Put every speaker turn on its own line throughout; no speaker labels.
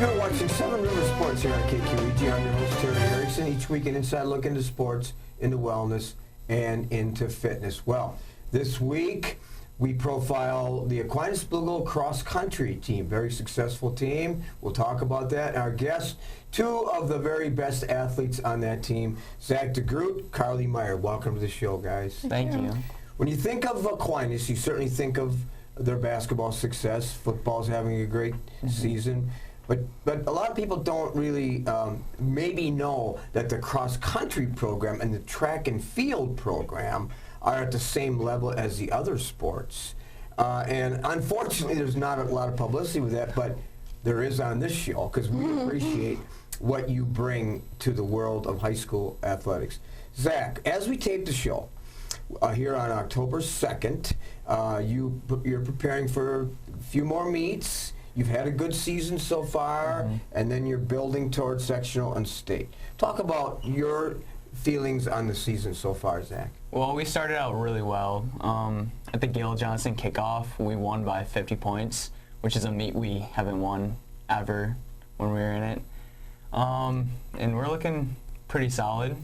You're watching Seven River Sports here on KQEG. I'm your host, Terry Erickson. Each week an inside look into sports, into wellness, and into fitness. Well, this week we profile the Aquinas High cross country team. Very successful team. We'll talk about that. Our guests, two of the very best athletes on that team, Zach DeGroot, Karlie Meyer. Welcome to the show, guys.
Thank you.
When you think of Aquinas, you certainly think of their basketball success. Football's having a great season. But a lot of people don't really maybe know that the cross-country program and the track and field program are at the same level as the other sports. And unfortunately, there's not a lot of publicity with that, but there is on this show because we appreciate what you bring to the world of high school athletics. Zach, as we tape the show here on October 2nd, you're preparing for a few more meets. You've had a good season so far, and then you're building towards sectional and state. Talk about your feelings on the season so far, Zach.
Well, we started out really well. At the Gail Johnson kickoff, we won by 50 points, which is a meet we haven't won ever when we were in it. And we're looking pretty solid.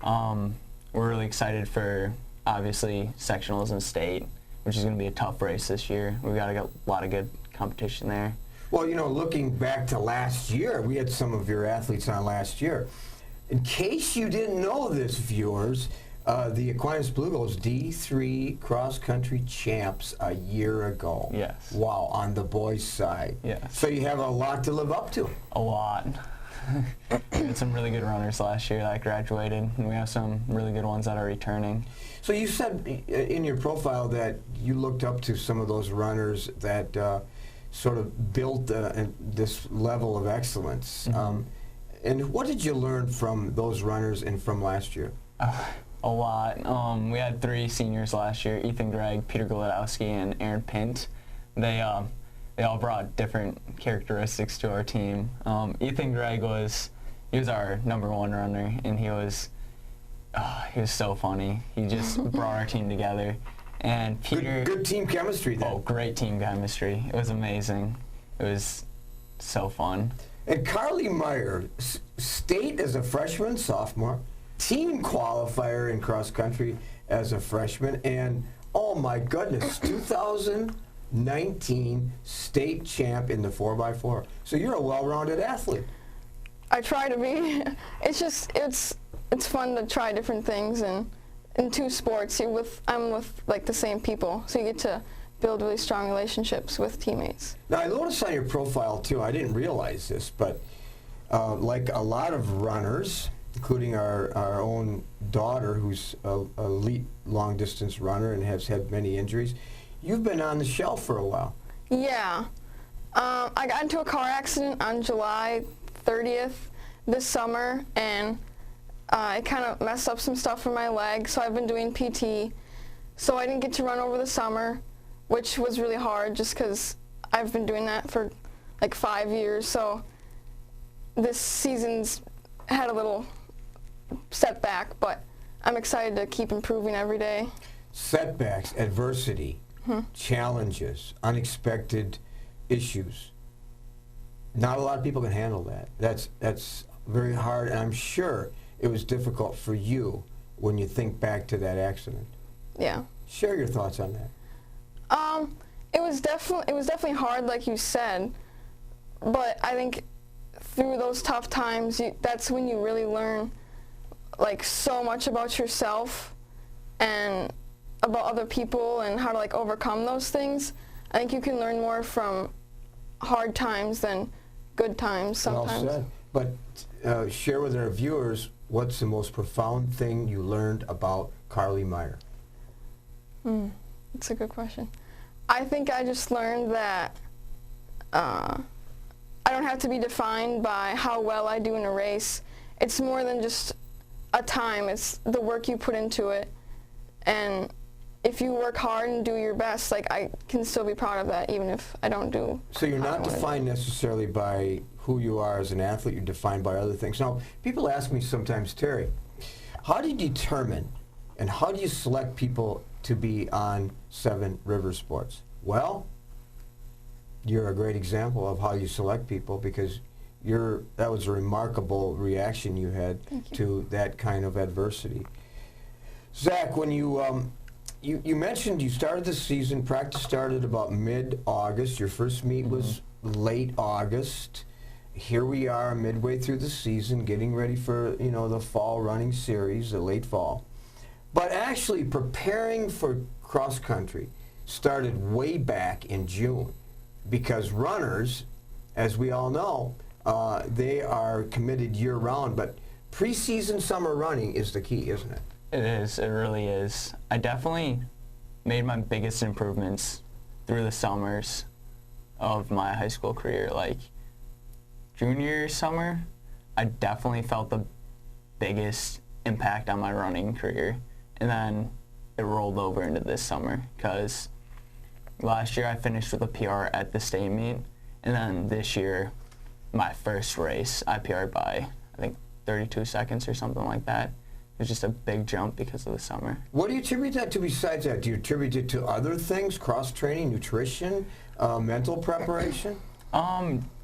We're really excited for, obviously, sectionals and state, which is going to be a tough race this year. We've got a lot of good competition there.
Well, you know, looking back to last year, we had some of your athletes on last year. In case you didn't know this, viewers, the Aquinas Blue Goals D3 cross-country champs a year ago.
Yes.
Wow, on the boys' side.
Yes.
So you have a lot to live up to.
A lot. We had some really good runners last year that graduated, and we have some really good ones that are returning.
So you said in your profile that you looked up to some of those runners that sort of built this level of excellence. And what did you learn from those runners and from last year?
A lot. We had 3 seniors last year, Ethan Gregg, Peter Golodowski, and Aaron Pint. They all brought different characteristics to our team. Ethan Gregg was our #1 runner, and he was so funny. He just brought our team together. And Peter,
good team chemistry then.
Oh, great team chemistry. It was amazing. It was so fun.
And Karlie Meyer, state as a freshman, sophomore, team qualifier in cross country as a freshman, and oh my goodness, 2019 state champ in the 4x4. So you're a well-rounded athlete.
I try to be. It's fun to try different things, and in 2 sports, I'm with like the same people, so you get to build really strong relationships with teammates.
Now I noticed on your profile too, I didn't realize this, but like a lot of runners, including our own daughter, who's an elite long-distance runner and has had many injuries, you've been on the shelf for a while.
Yeah. I got into a car accident on July 30th this summer, and it kind of messed up some stuff in my leg, so I've been doing PT. So I didn't get to run over the summer, which was really hard just because I've been doing that for like 5 years. So this season's had a little setback, but I'm excited to keep improving every day.
Setbacks, adversity, challenges, unexpected issues. Not a lot of people can handle that. That's very hard, and I'm sure it was difficult for you when you think back to that accident.
Yeah.
Share your thoughts on that.
It was definitely hard, like you said, but I think through those tough times, that's when you really learn like so much about yourself and about other people and how to like overcome those things. I think you can learn more from hard times than good times sometimes.
Well said. But share with our viewers, what's the most profound thing you learned about Karlie Meyer?
That's a good question. I think I just learned that I don't have to be defined by how well I do in a race. It's more than just a time. It's the work you put into it. And if you work hard and do your best, like I can still be proud of that even if I don't do.
So you're not defined necessarily by who you are as an athlete, you're defined by other things. Now, people ask me sometimes, Terry, how do you determine and how do you select people to be on Seven River Sports? Well, you're a great example of how you select people, because that was a remarkable reaction you had to that kind of adversity. Zach, when you mentioned you started the season, practice started about mid-August. Your first meet was late August. Here we are midway through the season, getting ready for, the fall running series, the late fall. But actually preparing for cross country started way back in June, because runners, as we all know, they are committed year-round, but preseason summer running is the key, isn't it?
It is. It really is. I definitely made my biggest improvements through the summers of my high school career. Like, junior summer, I definitely felt the biggest impact on my running career. And then it rolled over into this summer, because last year I finished with a PR at the state meet, and then this year, my first race, I PR'd by, I think, 32 seconds or something like that. It was just a big jump because of the summer.
What do you attribute that to besides that? Do you attribute it to other things, cross-training, nutrition, mental preparation?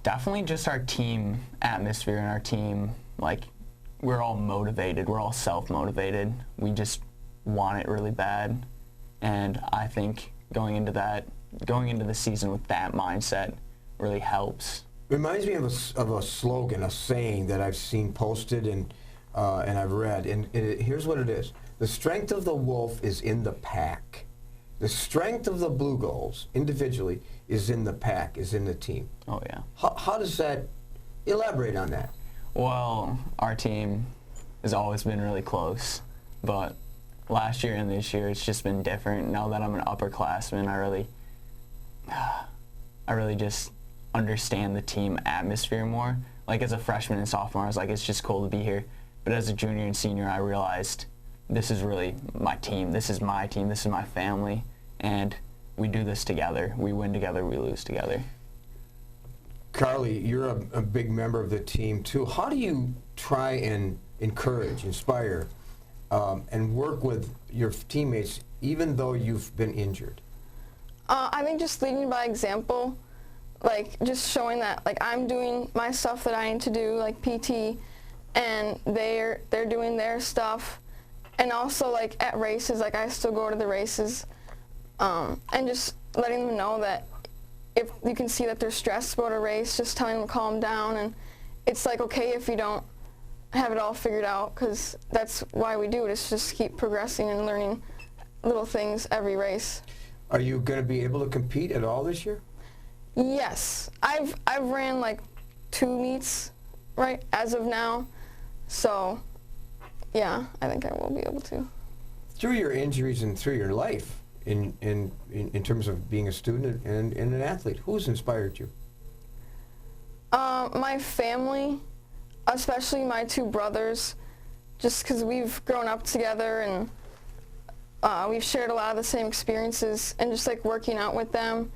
Definitely just our team atmosphere and our team, like, we're all motivated. We're all self-motivated. We just want it really bad. And I think going into the season with that mindset really helps.
Reminds me of a slogan, a saying that I've seen posted and I've read, and here's what it is: the strength of the wolf is in the pack. The strength of the Blue Gulls individually is in the pack, is in the team.
Oh yeah.
How does that? Elaborate on that.
Well, our team has always been really close, but last year and this year it's just been different. Now that I'm an upperclassman, I really just understand the team atmosphere more. Like, as a freshman and sophomore, I was like, it's just cool to be here. But as a junior and senior, I realized this is really my team. This is my team. This is my family. And we do this together. We win together. We lose together.
Karlie, you're a big member of the team, too. How do you try and encourage, inspire, and work with your teammates, even though you've been injured?
I think just leading by example, like, just showing that, like, I'm doing my stuff that I need to do, like PT, and they're doing their stuff. And also, like, at races, like, I still go to the races, and just letting them know that if you can see that they're stressed about a race, just telling them to calm down. And it's, like, okay if you don't have it all figured out, because that's why we do it, is just keep progressing and learning little things every race.
Are you going to be able to compete at all this year?
Yes. I've ran, like, 2 meets right as of now, so yeah, I think I will be able to.
Through your injuries and through your life, in terms of being a student and an athlete, who's inspired you?
My family, especially my 2 brothers, just because we've grown up together and we've shared a lot of the same experiences, and just, like, working out with them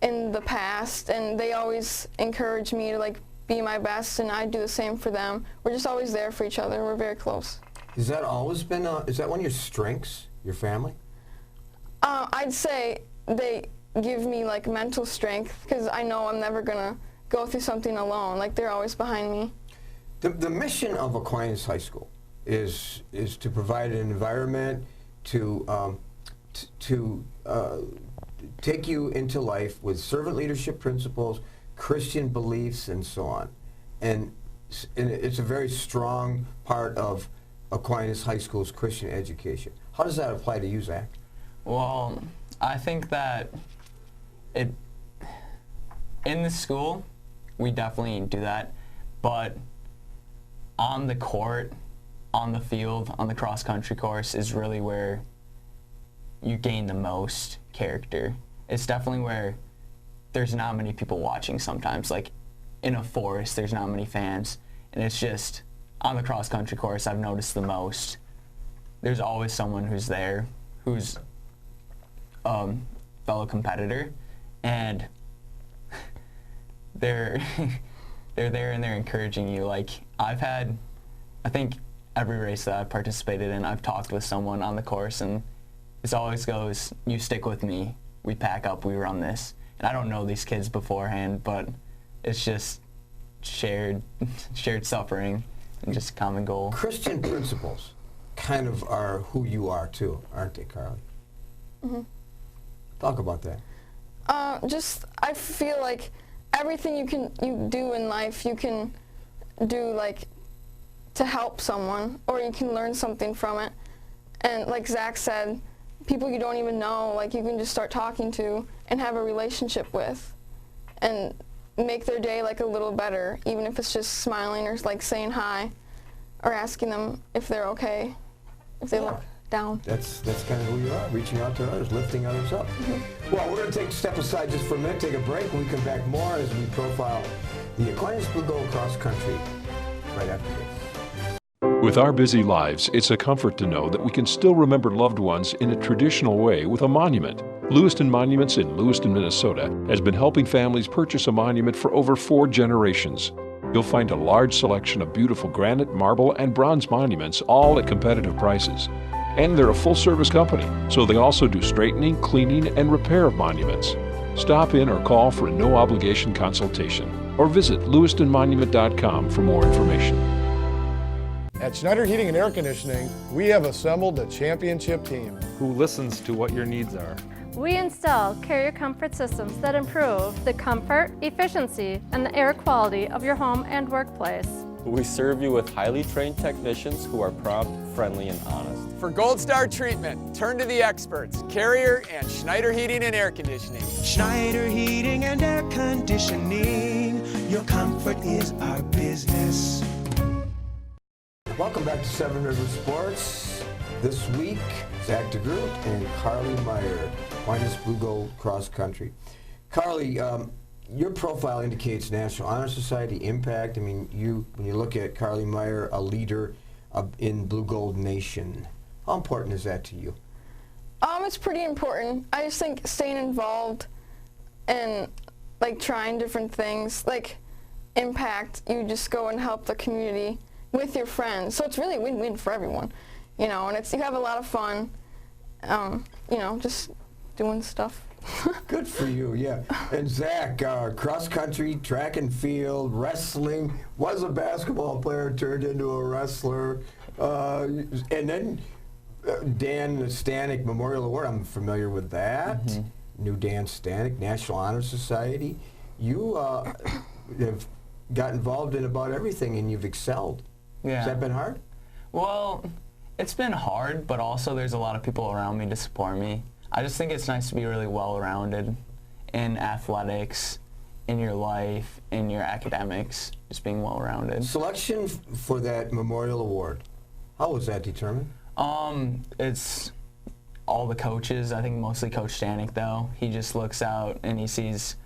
in the past, and they always encourage me to, like, be my best, and I do the same for them. We're just always there for each other. We're very close.
Has that always been, is that one of your strengths, your family?
I'd say they give me, like, mental strength, because I know I'm never going to go through something alone. Like, they're always behind me.
The mission of Aquinas High School is to provide an environment to take you into life with servant leadership principles, Christian beliefs, and so on. And it's a very strong part of Aquinas High School's Christian education. How does that apply to you, Zach?
Well, I think that in the school, we definitely do that, but on the court, on the field, on the cross-country course is really where you gain the most character. It's definitely where there's not many people watching sometimes. Like, in a forest, there's not many fans, and it's just, on the cross-country course, I've noticed the most. There's always someone who's there, who's fellow competitor, and they're there and they're encouraging you. Like, I think every race that I've participated in, I've talked with someone on the course, and it always goes, you stick with me, we pack up, we run this. And I don't know these kids beforehand, but it's just shared suffering and just a common goal.
Christian principles kind of are who you are too, aren't they, Karlie?
Mm-hmm.
Talk about that.
I feel like everything you do in life, you can do like to help someone, or you can learn something from it. And like Zach said, people you don't even know, like you can just start talking to and have a relationship with, and make their day like a little better, even if it's just smiling or like saying hi, or asking them if they're okay, if they look down.
That's kind of who you are, reaching out to others, lifting others up. Mm-hmm. Well, we're going to take a step aside just for a minute, take a break. When we come back more as we profile the Aquinas Blue Gold Cross Country right after this.
With our busy lives, it's a comfort to know that we can still remember loved ones in a traditional way with a monument. Lewiston Monuments in Lewiston, Minnesota has been helping families purchase a monument for over 4 generations. You'll find a large selection of beautiful granite, marble, and bronze monuments, all at competitive prices. And they're a full-service company, so they also do straightening, cleaning, and repair of monuments. Stop in or call for a no-obligation consultation, or visit lewistonmonument.com for more information.
At Schneider Heating and Air Conditioning, we have assembled a championship team
who listens to what your needs are.
We install carrier comfort systems that improve the comfort, efficiency, and the air quality of your home and workplace.
We serve you with highly trained technicians who are prompt, friendly, and honest.
For Gold Star treatment, turn to the experts, Carrier and Schneider Heating and Air Conditioning.
Schneider Heating and Air Conditioning, your comfort is our business.
Welcome back to Seven Rivers Sports. This week, Zach DeGroot and Karlie Meyer, Aquinas Blue Gold Cross Country. Karlie, your profile indicates National Honor Society impact. I mean, when you look at Karlie Meyer, a leader in Blue Gold Nation, how important is that to you?
It's pretty important. I just think staying involved and like trying different things, like impact, you just go and help the community with your friends. So it's really win-win for everyone, you know, and you have a lot of fun, you know, just doing stuff.
Good for you, yeah. And Zach, cross country, track and field, wrestling, was a basketball player, turned into a wrestler, and then Dan Stanek Memorial Award, I'm familiar with that. Mm-hmm. New Dan Stanek, National Honor Society. You have got involved in about everything and you've excelled.
Yeah.
Has that been hard?
Well, it's been hard, but also there's a lot of people around me to support me. I just think it's nice to be really well-rounded in athletics, in your life, in your academics, just being well-rounded.
Selection for that Memorial Award, how was that determined?
It's all the coaches. I think mostly Coach Stanek, though. He just looks out and he sees,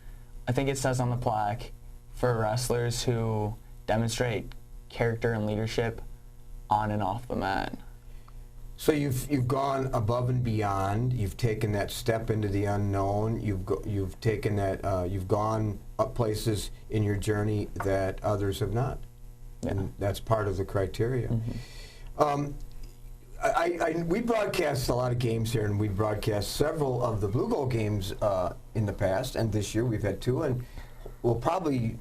I think it says on the plaque, for wrestlers who demonstrate character and leadership on and off the mat.
So you've gone above and beyond. You've taken that step into the unknown. You've taken that. You've gone up places in your journey that others have not, and that's part of the criteria. Mm-hmm. We broadcast a lot of games here, and we broadcast several of the Blue Gold games in the past, and this year we've had 2, and we'll probably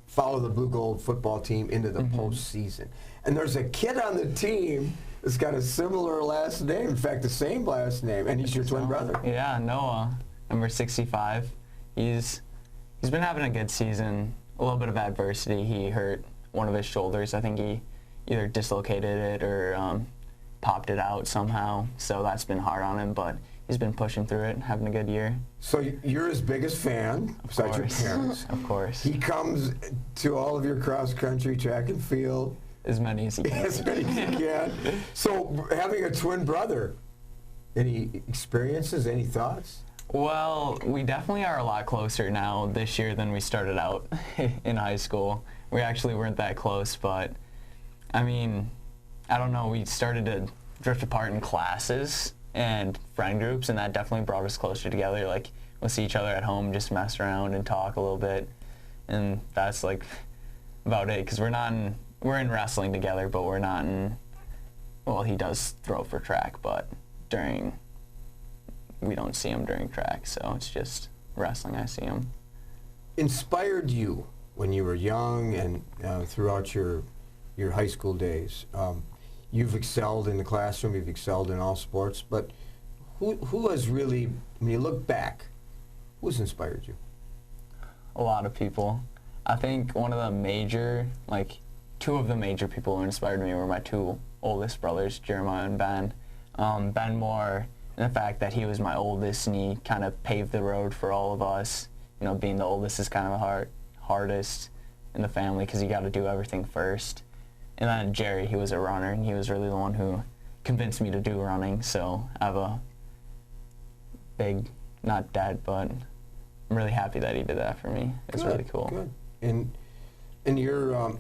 follow the Blue Gold football team into the postseason. And there's a kid on the team that's got a similar last name, in fact, the same last name, and he's your twin brother.
Yeah, Noah, number 65. He's been having a good season. A little bit of adversity. He hurt one of his shoulders. I think he either dislocated it or popped it out somehow. So that's been hard on him, but he's been pushing through it, having a good year.
So you're his biggest fan, besides your parents.
Of course.
He comes to all of your cross-country, track and field.
As many as he can.
As many as he can. So having a twin brother, any experiences, any thoughts?
Well, we definitely are a lot closer now this year than we started out in high school. We actually weren't that close, but I mean, I don't know, we started to drift apart in classes and friend groups, and that definitely brought us closer together. Like, we'll see each other at home, just mess around and talk a little bit, and that's like about it, because we're in wrestling together, but we're not in, well, he does throw for track, but we don't see him during track, so it's just wrestling I see him.
Inspired you when you were young and throughout your high school days? You've excelled in the classroom, you've excelled in all sports, but who has really, when you look back, who's inspired you?
A lot of people. I think one of the major, two of the major people who inspired me were my two oldest brothers, Jeremiah and Ben. Ben more in the fact that he was my oldest and he kind of paved the road for all of us. You know, being the oldest is kind of the hardest in the family because you got to do everything first. And then Jerry, he was a runner and he was really the one who convinced me to do running. So I have a big, not dad, but I'm really happy that he did that for me. It's really cool.
Good. And you're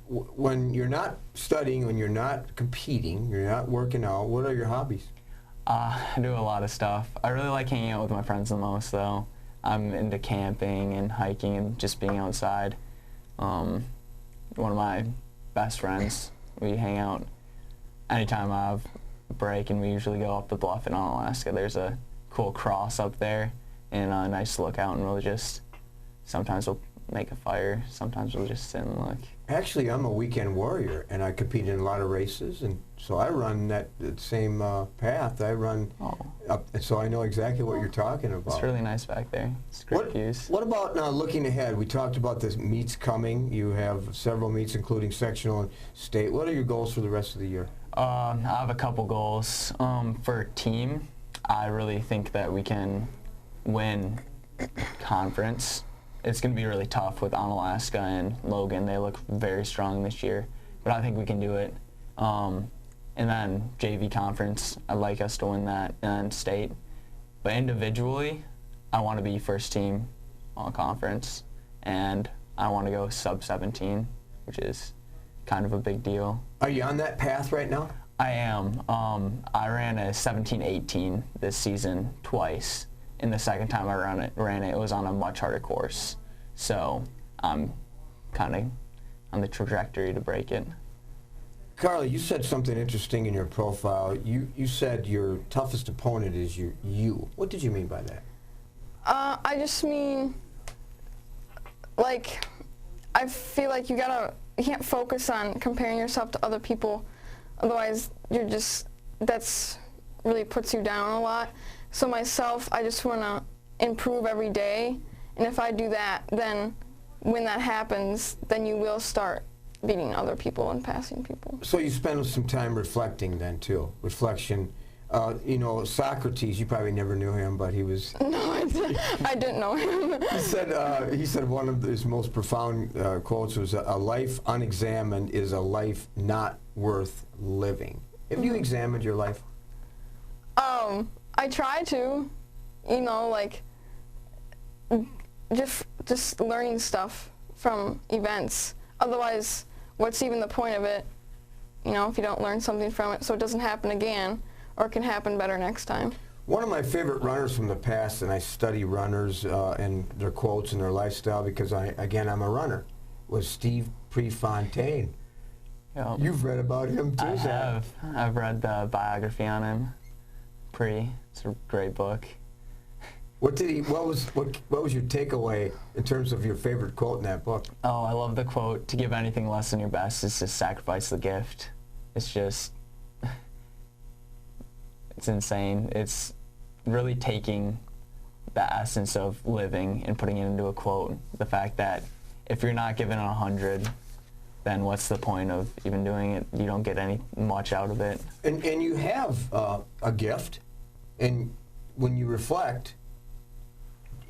when you're not studying, when you're not competing, you're not working out, what are your hobbies?
I do a lot of stuff. I really like hanging out with my friends the most, though. I'm into camping and hiking and just being outside. One of my best friends, we hang out anytime I have a break, and we usually go up the bluff in Alaska. There's a cool cross up there and a nice lookout, and we'll just, sometimes we'll make a fire, sometimes we'll just sit and look.
Actually, I'm a weekend warrior, and I compete in a lot of races, and so I run that same path. I run up, so I know exactly what you're talking about.
It's really nice back there. It's great views.
What about now looking ahead? We talked about the meets coming. You have several meets, including sectional and state. What are your goals for the rest of the year?
I have a couple goals. For team, I really think that we can win conference. It's going to be really tough with Onalaska and Logan. They look very strong this year, but I think we can do it. And then JV conference, I'd like us to win that, and state. But individually, I want to be first team all conference, and I want to go sub-17, which is kind of a big deal.
Are you on that path right now?
I am. I ran a 17-18 this season twice. And the second time I ran it was on a much harder course. So I'm kind of on the trajectory to break it.
Karlie, you said something interesting in your profile. You said your toughest opponent is you. What did you mean by that?
I just mean, I feel like you can't focus on comparing yourself to other people. Otherwise, that's really puts you down a lot. So myself, I just want to improve every day, and if I do that, then when that happens, then you will start beating other people and passing people.
So you spend some time reflecting then, too. Reflection. Socrates, you probably never knew him, but he was...
No, I didn't know him.
He said one of his most profound quotes was, "A life unexamined is a life not worth living." Have you examined your life?
I try to, just learning stuff from events. Otherwise, what's even the point of it, if you don't learn something from it so it doesn't happen again, or it can happen better next time.
One of my favorite runners from the past, and I study runners and their quotes and their lifestyle because, I'm a runner, was Steve Prefontaine.
Yep.
You've read about him, too,
I
Zach.
have. I've read the biography on him. It's a great book.
What was your takeaway in terms of your favorite quote in that book?
Oh, I love the quote, "To give anything less than your best is to sacrifice the gift." It's just, it's insane. It's really taking the essence of living and putting it into a quote. The fact that if you're not giving 100, then what's the point of even doing it? You don't get much out of it.
And you have a gift, and when you reflect,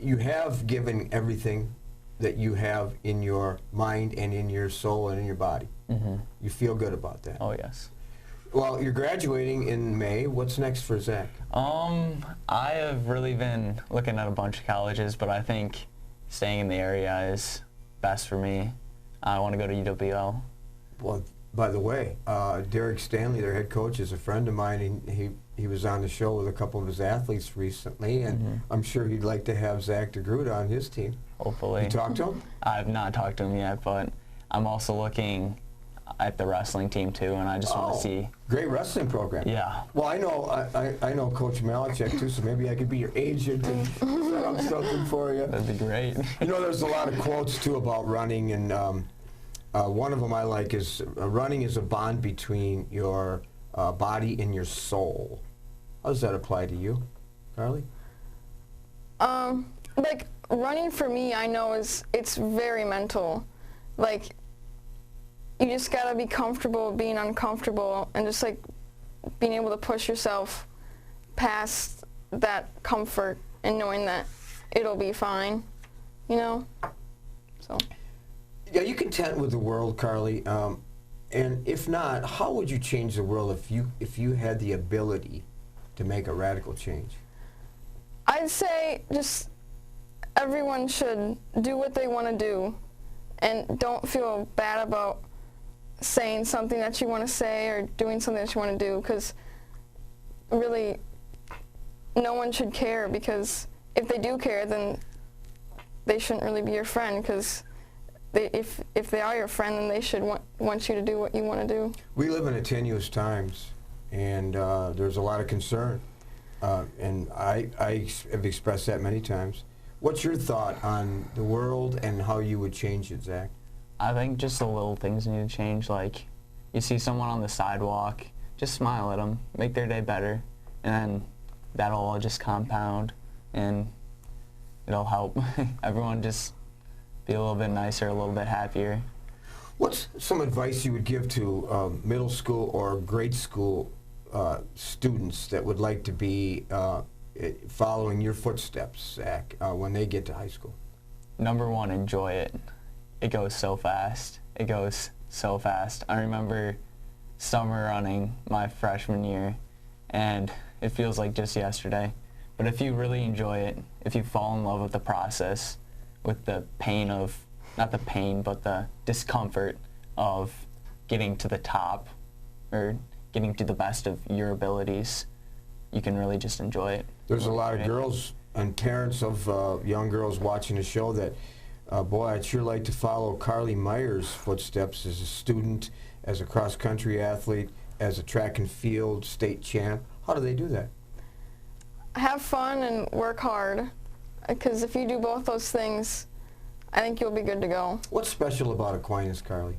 you have given everything that you have in your mind and in your soul and in your body. Mm-hmm. You feel good about that.
Oh, yes.
Well, you're graduating in May. What's next for Zach?
I have really been looking at a bunch of colleges, but I think staying in the area is best for me. I want to go to UWL.
Well, by the way, Derek Stanley, their head coach, is a friend of mine, and he was on the show with a couple of his athletes recently, and I'm sure he'd like to have Zach DeGroot on his team.
Hopefully.
You talked to him?
I've not talked to him yet, but I'm also looking at the wrestling team too, and I just want to see.
Great wrestling program.
Yeah.
Well, I know Coach Malachek too, so maybe I could be your agent and set up something for you.
That'd be great.
You know, there's a lot of quotes too about running, and one of them I like is running is a bond between your body and your soul. How does that apply to you, Karlie?
Like running for me, I know it's very mental. Like, you just gotta be comfortable being uncomfortable and just like being able to push yourself past that comfort and knowing that it'll be fine, you know? So.
Yeah, you content with the world, Karlie? And if not, how would you change the world if you had the ability to make a radical change?
I'd say just everyone should do what they want to do and don't feel bad about saying something that you want to say or doing something that you want to do, because really no one should care, because if they do care, then they shouldn't really be your friend, because if they are your friend, then they should want you to do what you want to do.
We live in tenuous times, and there's a lot of concern, and I have expressed that many times. What's your thought on the world and how you would change it, Zach?
I think just the little things need to change. Like, you see someone on the sidewalk, just smile at them, make their day better, and then that'll all just compound, and it'll help everyone just be a little bit nicer, a little bit happier.
What's some advice you would give to middle school or grade school students that would like to be following your footsteps, Zach, when they get to high school?
Number one, enjoy it. It goes so fast. It goes so fast. I remember summer running my freshman year, and it feels like just yesterday. But if you really enjoy it, if you fall in love with the process, with the pain of, not the pain, but the discomfort of getting to the top or getting to the best of your abilities, you can really just enjoy it.
There's a lot of girls and parents of young girls watching the show that, boy, I'd sure like to follow Karlie Meyer's footsteps as a student, as a cross-country athlete, as a track and field state champ. How do they do that?
Have fun and work hard, because if you do both those things, I think you'll be good to go.
What's special about Aquinas, Karlie?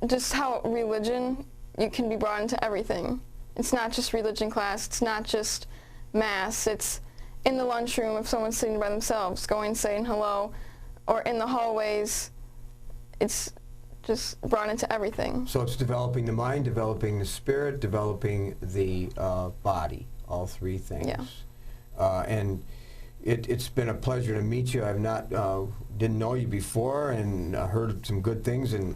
Just how religion, you can be brought into everything. It's not just religion class, it's not just mass, it's in the lunchroom if someone's sitting by themselves, going saying hello, or in the hallways. It's just brought into everything.
So it's developing the mind, developing the spirit, developing the body, all three things.
Yeah.
And it's been a pleasure to meet you. I've not didn't know you before, and heard some good things, and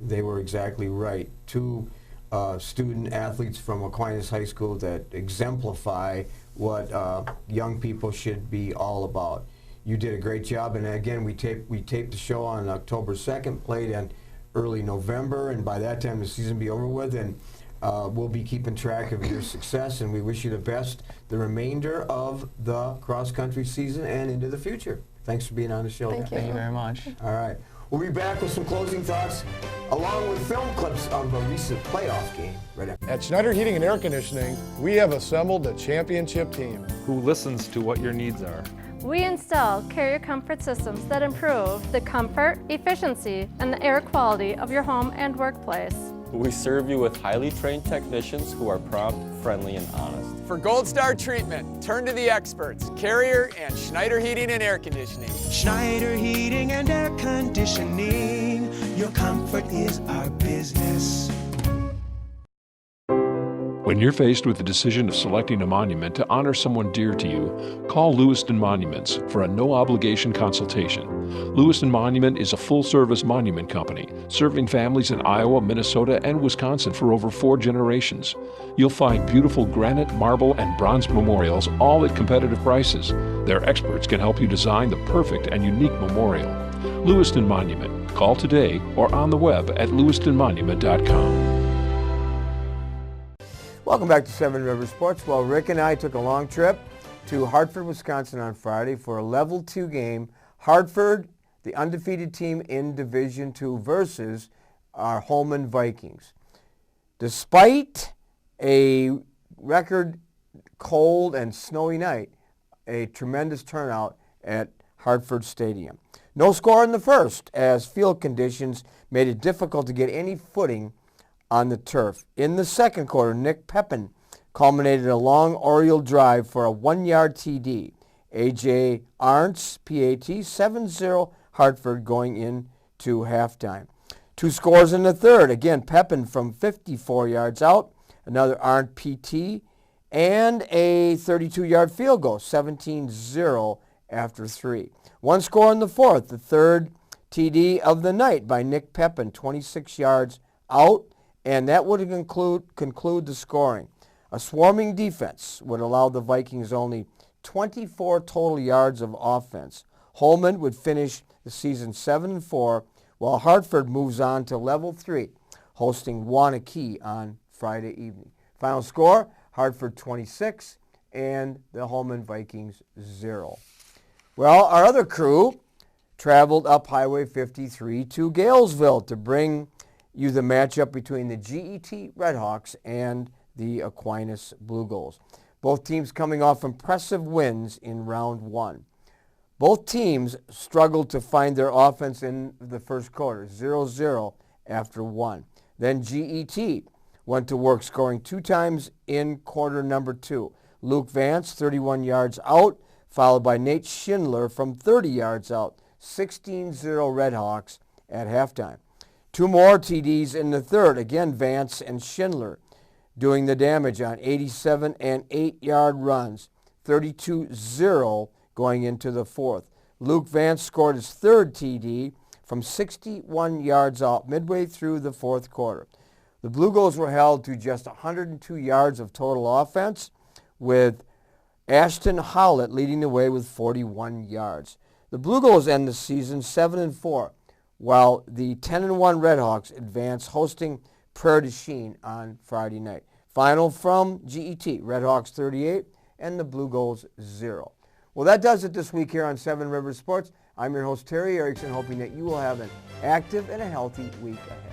they were exactly right. Two student athletes from Aquinas High School that exemplify what young people should be all about. You did a great job, and again, we taped the show on October 2nd, played in early November, and by that time the season will be over with, and we'll be keeping track of your success, and we wish you the best the remainder of the cross-country season and into the future. Thanks for being on the show.
Thank you very much.
All right. We'll be back with some closing thoughts, along with film clips of a recent playoff game. Right after.
At Schneider Heating and Air Conditioning, we have assembled a championship team
Who listens to what your needs are.
We install carrier comfort systems that improve the comfort, efficiency, and the air quality of your home and workplace.
We serve you with highly trained technicians who are prompt, friendly, and honest.
For Gold Star treatment, turn to the experts, Carrier and Schneider Heating and Air Conditioning.
Schneider Heating and Air Conditioning. Your comfort is our business.
When you're faced with the decision of selecting a monument to honor someone dear to you, call Lewiston Monuments for a no-obligation consultation. Lewiston Monument is a full-service monument company serving families in Iowa, Minnesota, and Wisconsin for over 4 generations. You'll find beautiful granite, marble, and bronze memorials, all at competitive prices. Their experts can help you design the perfect and unique memorial. Lewiston Monument. Call today or on the web at lewistonmonument.com.
Welcome back to Seven Rivers Sports. Well, Rick and I took a long trip to Hartford, Wisconsin on Friday for a level 2 game. Hartford the undefeated team in Division II versus our Holmen Vikings. Despite a record cold and snowy night, a tremendous turnout at Hartford Stadium. No score in the first, as field conditions made it difficult to get any footing on the turf. In the second quarter, Nick Pepin culminated a long Oriole drive for a 1-yard TD. A.J. Arntz, PAT, 7-0 Hartford going into halftime. 2 scores in the third. Again, Pepin from 54 yards out, another Arndt PT, and a 32-yard field goal, 17-0 after 3. 1 score in the fourth, the third TD of the night by Nick Pepin, 26 yards out, and that would conclude the scoring. A swarming defense would allow the Vikings only 24 total yards of offense. Holmen would finish the season 7-4, while Hartford moves on to level 3, hosting Waunakee on Friday evening. Final score, Hartford 26 and the Holmen Vikings 0. Well, our other crew traveled up Highway 53 to Galesville to bring you the matchup between the GET Redhawks and the Aquinas Blue Gulls. Both teams coming off impressive wins in round 1. Both teams struggled to find their offense in the first quarter, 0-0 after 1. Then GET went to work, scoring 2 times in quarter number 2. Luke Vance, 31 yards out, followed by Nate Schindler from 30 yards out, 16-0 Redhawks at halftime. 2 more TDs in the third, again Vance and Schindler doing the damage on 87 and 8-yard runs, 32-0 going into the fourth. Luke Vance scored his third TD from 61 yards out midway through the fourth quarter. The Blue Gulls were held to just 102 yards of total offense, with Ashton Howlett leading the way with 41 yards. The Blue Gulls end the season 7-4, while the 10-1 Redhawks advance, hosting Prairie du Chien on Friday night. Final from GET, Redhawks 38 and the Blue Gulls 0. Well, that does it this week here on 7 Rivers Sports. I'm your host, Terry Erickson, hoping that you will have an active and a healthy week ahead.